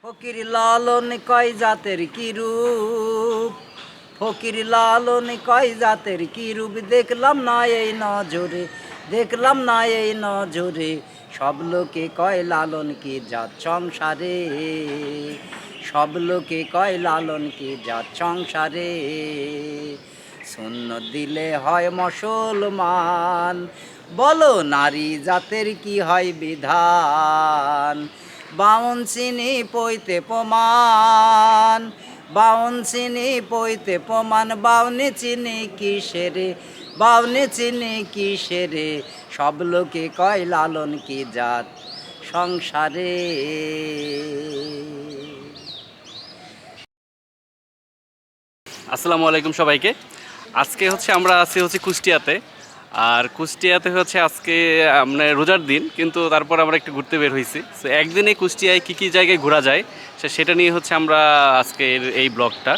ফকির লালন কয় জাতের কি রূপ, ফকির লালন কয় জাতের কি রূপ, দেখলাম না এই নজরে, দেখলাম না এই নজরে, সব লোকে কয় লালন কি জাত সংসারে, সব লোকে কয় লালন কি জাত সংসারে, সুন্নত দিলে হয় মুসলমান, বলো নারী জাতের কি হয় বিধান, বাউন চিনি পইতে প্রমাণ, বাউন চিনি পইতে প্রমাণ, বাউনি চিনি কিসেরে, বাউনি চিনি কিসেরে, সব লোকে কয় লালন কি জাত সংসারে। আসসালামু আলাইকুম সবাইকে। আজকে আমরা আছি কুষ্টিয়াতে। আর কুষ্টিয়াতে আজকে আমরা রোজার দিন, কিন্তু তারপর আমরা একটু ঘুরতে বের হয়েছি। সো একদিনে কুষ্টিয়ায় কী কী জায়গায় ঘোরা যায় সেটা নিয়ে আমরা আজকে এই ব্লগটা।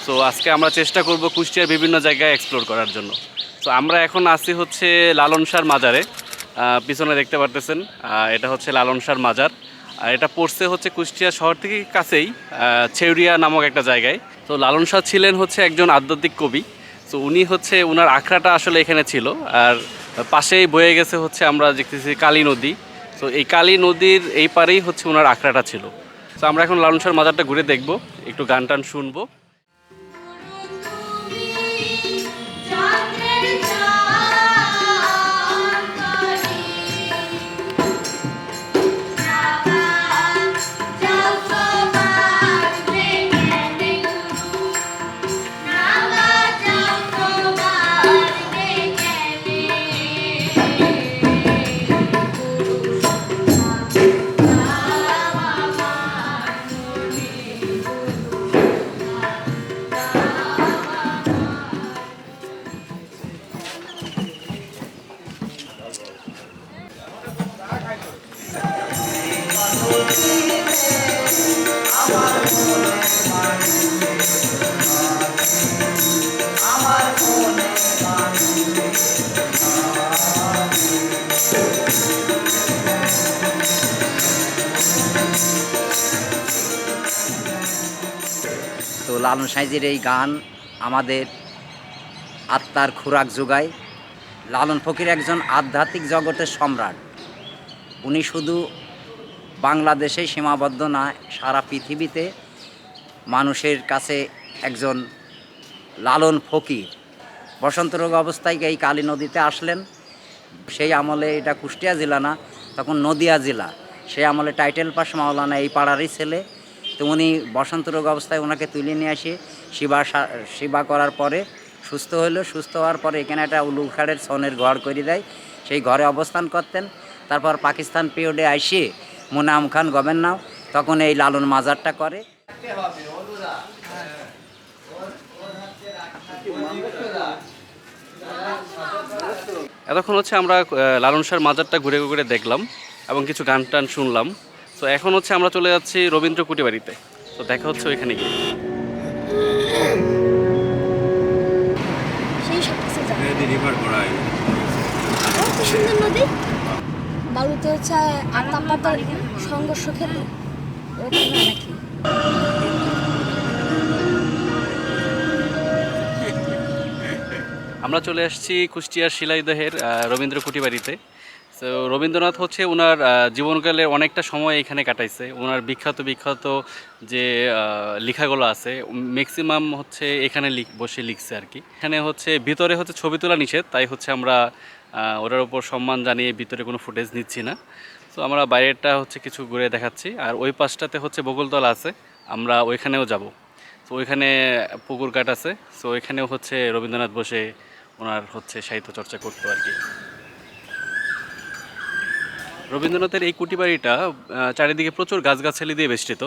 সো আজকে আমরা চেষ্টা করব কুষ্টিয়ার বিভিন্ন জায়গায় এক্সপ্লোর করার জন্য। সো আমরা এখন আছি লালন শাহর মাজারে। পিছনে দেখতে পারতেছেন, এটা লালন শাহর মাজার। আর এটা পড়ছে কুষ্টিয়া শহর থেকে কাছেই, ছেউরিয়া নামক একটা জায়গায়। তো লালন শাহ ছিলেন একজন আধ্যাত্মিক কবি। তো উনি ওনার আখড়াটা আসলে এখানে ছিল। আর পাশেই বয়ে গেছে আমরা দেখতেছি কালী নদী। তো এই কালী নদীর এই পারেই ওনার আখড়াটা ছিল। তো আমরা এখন লালন শাহর মাজারটা ঘুরে দেখব, একটু গান টান শুনবো। তো লালন সাঁইজির এই গান আমাদের আত্মার খোরাক যোগায়। লালন ফকির একজন আধ্যাত্মিক জগতের সম্রাট। উনি শুধু বাংলাদেশে সীমাবদ্ধ না, সারা পৃথিবীতে মানুষের কাছে একজন লালন ফকির। বসন্ত রোগ অবস্থায় এই কালী নদীতে আসলেন। সেই আমলে এটা কুষ্টিয়া জেলা না, তখন নদিয়া জেলা। সেই আমলে টাইটেল পাস মাওলানা এই পাড়ারই ছেলে। তো উনি বসন্ত রোগ অবস্থায় ওনাকে তুলে নিয়ে আসে, সেবা করার পরে সুস্থ হলো। সুস্থ হওয়ার পরে এখানে একটা উলুখাড়ের ছনের ঘর করে দেয়, সেই ঘরে অবস্থান করতেন। তারপর পাকিস্তান পিরিয়ডে আইসে মুনাম খান গভর্নর, তখন এই লালন মাজারটা করে। এতক্ষণ আমরা লালন শাহর মাজারটা ঘুরে ঘুরে দেখলাম এবং কিছু গান টান শুনলাম। তো এখন আমরা চলে যাচ্ছি রবীন্দ্র কুটি বাড়িতে। তো দেখা হচ্ছে ওইখানে গিয়ে। নদী বালুতে আত্মা পাতার সংঘর্ষ খেলে নাকি। আমরা চলে আসছি কুষ্টিয়ার শিলাইদহের রবীন্দ্র কুটি বাড়িতে। তো রবীন্দ্রনাথ ওনার জীবনকালে অনেকটা সময় এখানে কাটাইছে। ওনার বিখ্যাত বিখ্যাত যে লেখাগুলো আছে ম্যাক্সিমাম এখানে বসে লিখছে আর কি। এখানে ভিতরে ছবি তোলা নিষেধ, তাই আমরা ওটার উপর সম্মান জানিয়ে ভিতরে কোনো ফুটেজ নিচ্ছি না। তো আমরা বাইরেটা কিছু ঘুরে দেখাচ্ছি। আর ওই পাশটাতে বকুলতলা আছে, আমরা ওইখানেও যাব। তো ওইখানে পুকুর কাট আছে। তো ওইখানেও রবীন্দ্রনাথ বসে ওনার সাহিত্য চর্চা করতো আর কি। রবীন্দ্রনাথের এই কুটি বাড়িটা চারিদিকে প্রচুর গাছগাছালি দিয়ে বেষ্টিত।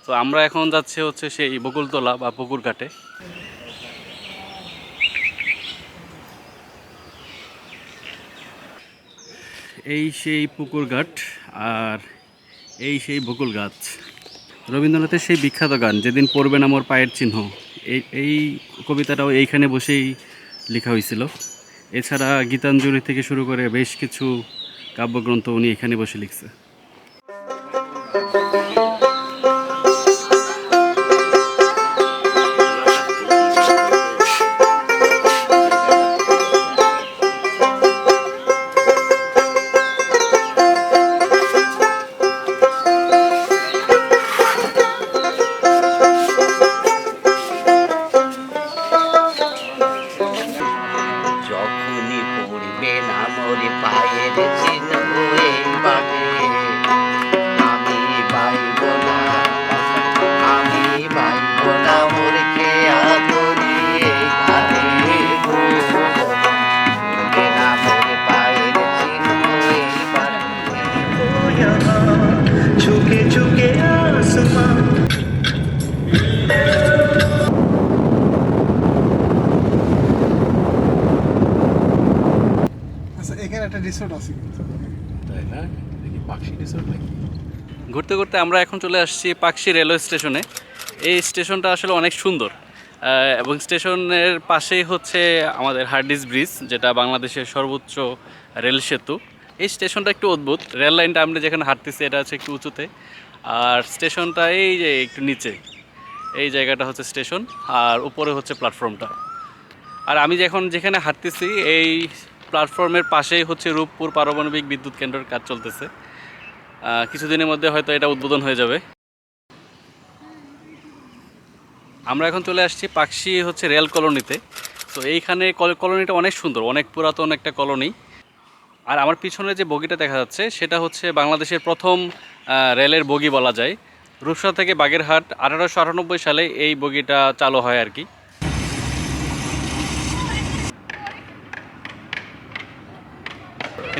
তো আমরা এখন যাচ্ছি সেই বকুলতলা বা পুকুর ঘাটে। এই সেই পুকুর ঘাট আর এই সেই বকুল গাছ। রবীন্দ্রনাথের সেই বিখ্যাত গান যেদিন পড়বে না মোর পায়ের চিহ্ন, এই কবিতাটাও এইখানে বসেই লেখা হয়েছিল। এছাড়া গীতাঞ্জলি থেকে শুরু করে বেশ কিছু কাব্যগ্রন্থ উনি এখানে বসে লিখছে। ঘুরতে ঘুরতে আমরা এখন চলে আসছি পাকশি রেলওয়ে স্টেশনে। এই স্টেশনটা আসলে অনেক সুন্দর এবং স্টেশনের পাশেই হচ্ছে আমাদের হার্ডিস ব্রিজ, যেটা বাংলাদেশের সর্বোচ্চ রেল সেতু। এই স্টেশনটা একটু অদ্ভুত, রেল লাইনটা আমরা যেখানে হাঁটতেছি এটা হচ্ছে একটু উঁচুতে, আর স্টেশনটা এই যে একটু নিচে, এই জায়গাটা হচ্ছে স্টেশন, আর উপরে হচ্ছে প্ল্যাটফর্মটা। আর আমি যেখানে হাঁটতেছি এই প্ল্যাটফর্মের পাশেই হচ্ছে রূপপুর পারমাণবিক বিদ্যুৎ কেন্দ্রের কাজ চলতেছে। কিছুদিনের মধ্যে হয়তো এটা উদ্বোধন হয়ে যাবে। আমরা এখন চলে আসছি পাকশি হচ্ছে রেল কলোনিতে। তো এইখানে কলোনিটা অনেক সুন্দর, অনেক পুরাতন একটা কলোনি। আর আমার পিছনে যে বগিটা দেখা যাচ্ছে সেটা হচ্ছে বাংলাদেশের প্রথম রেলের বগি বলা যায়। রূপসা থেকে বাগেরহাট 1898 সালে এই বগিটা চালু হয় আর কি।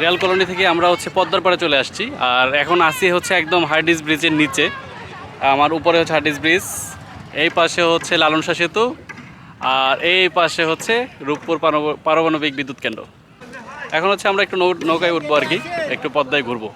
রেল কলোনি থেকে আমরা হচ্ছে পদ্মার পাড়ে চলে আসছি, আর এখন আসি হচ্ছে একদম হার্ডিস ব্রিজের নিচে। আমার উপরে হচ্ছে হার্ডিস ব্রিজ, এই পাশে হচ্ছে লালন শাহ সেতু, আর এই পাশে হচ্ছে রূপপুর পারমাণবিক বিদ্যুৎ কেন্দ্র। এখন হচ্ছে আমরা একটু নৌকায় উঠবো আর কি, একটু পদ্মায় ঘুরবো।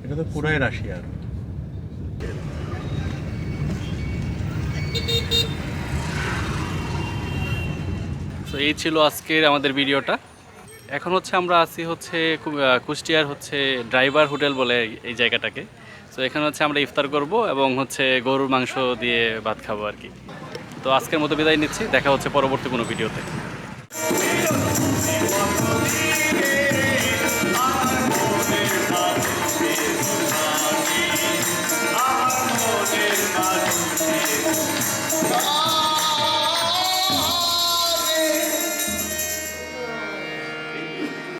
এটা তো পুরাই রাশিয়ার। তো এই ছিল আজকের আমাদের ভিডিওটা। এখন হচ্ছে আমরা আছি হচ্ছে কুষ্টিয়ার হচ্ছে ড্রাইভার হোটেল বলে এই জায়গাটাকে। তো এখানে হচ্ছে আমরা ইফতার করব এবং হচ্ছে গরুর মাংস দিয়ে ভাত খাবো আর কি। তো আজকের মতো বিদায় নিচ্ছি, দেখা হচ্ছে পরবর্তী কোনো ভিডিওতে।